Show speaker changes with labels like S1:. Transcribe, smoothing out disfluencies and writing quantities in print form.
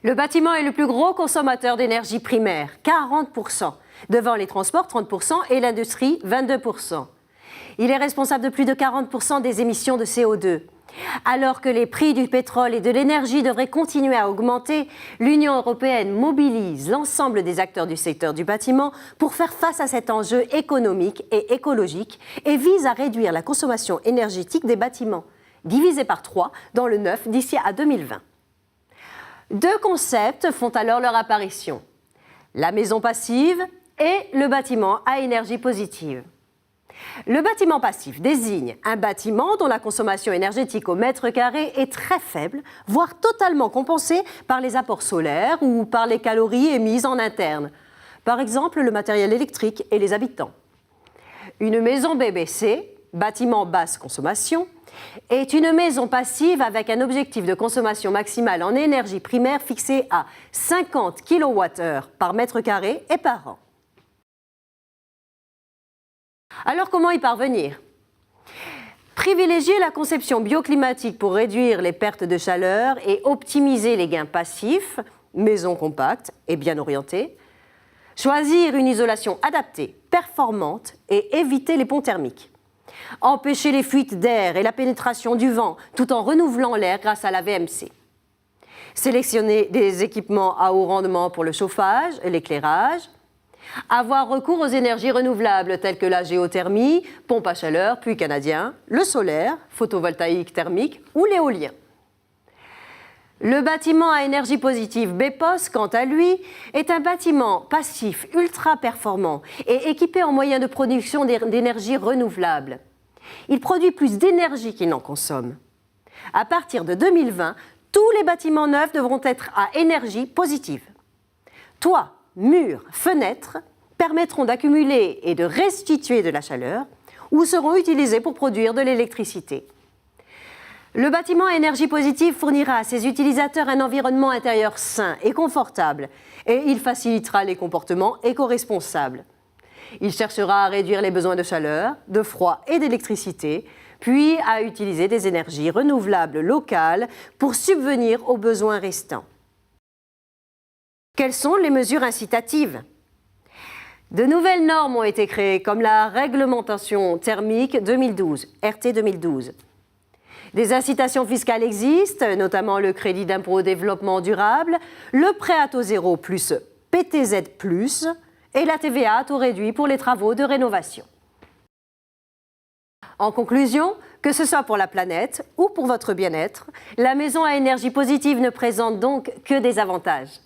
S1: Le bâtiment est le plus gros consommateur d'énergie primaire, 40%, devant les transports, 30%, et l'industrie, 22%. Il est responsable de plus de 40% des émissions de CO2. Alors que les prix du pétrole et de l'énergie devraient continuer à augmenter, l'Union européenne mobilise l'ensemble des acteurs du secteur du bâtiment pour faire face à cet enjeu économique et écologique et vise à réduire la consommation énergétique des bâtiments, divisée par 3 dans le neuf d'ici à 2020. Deux concepts font alors leur apparition, la maison passive et le bâtiment à énergie positive. Le bâtiment passif désigne un bâtiment dont la consommation énergétique au mètre carré est très faible, voire totalement compensée par les apports solaires ou par les calories émises en interne, par exemple le matériel électrique et les habitants. Une maison BBC, bâtiment basse consommation, est une maison passive avec un objectif de consommation maximale en énergie primaire fixé à 50 kWh par mètre carré et par an. Alors comment y parvenir? Privilégier la conception bioclimatique pour réduire les pertes de chaleur et optimiser les gains passifs, maison compacte et bien orientée. Choisir une isolation adaptée, performante et éviter les ponts thermiques. Empêcher les fuites d'air et la pénétration du vent tout en renouvelant l'air grâce à la VMC. Sélectionner des équipements à haut rendement pour le chauffage et l'éclairage. Avoir recours aux énergies renouvelables telles que la géothermie, pompe à chaleur, puits canadien, le solaire, photovoltaïque thermique ou l'éolien. Le bâtiment à énergie positive BEPOS, quant à lui, est un bâtiment passif ultra performant et équipé en moyens de production d'énergie renouvelable. Il produit plus d'énergie qu'il n'en consomme. À partir de 2020, tous les bâtiments neufs devront être à énergie positive. Toits, murs, fenêtres permettront d'accumuler et de restituer de la chaleur ou seront utilisés pour produire de l'électricité. Le bâtiment à énergie positive fournira à ses utilisateurs un environnement intérieur sain et confortable et il facilitera les comportements éco-responsables. Il cherchera à réduire les besoins de chaleur, de froid et d'électricité, puis à utiliser des énergies renouvelables locales pour subvenir aux besoins restants. Quelles sont les mesures incitatives? De nouvelles normes ont été créées, comme la réglementation thermique 2012, RT 2012. Des incitations fiscales existent, notamment le crédit d'impôt au développement durable, le prêt à taux zéro plus PTZ+, et la TVA à taux réduit pour les travaux de rénovation. En conclusion, que ce soit pour la planète ou pour votre bien-être, la maison à énergie positive ne présente donc que des avantages.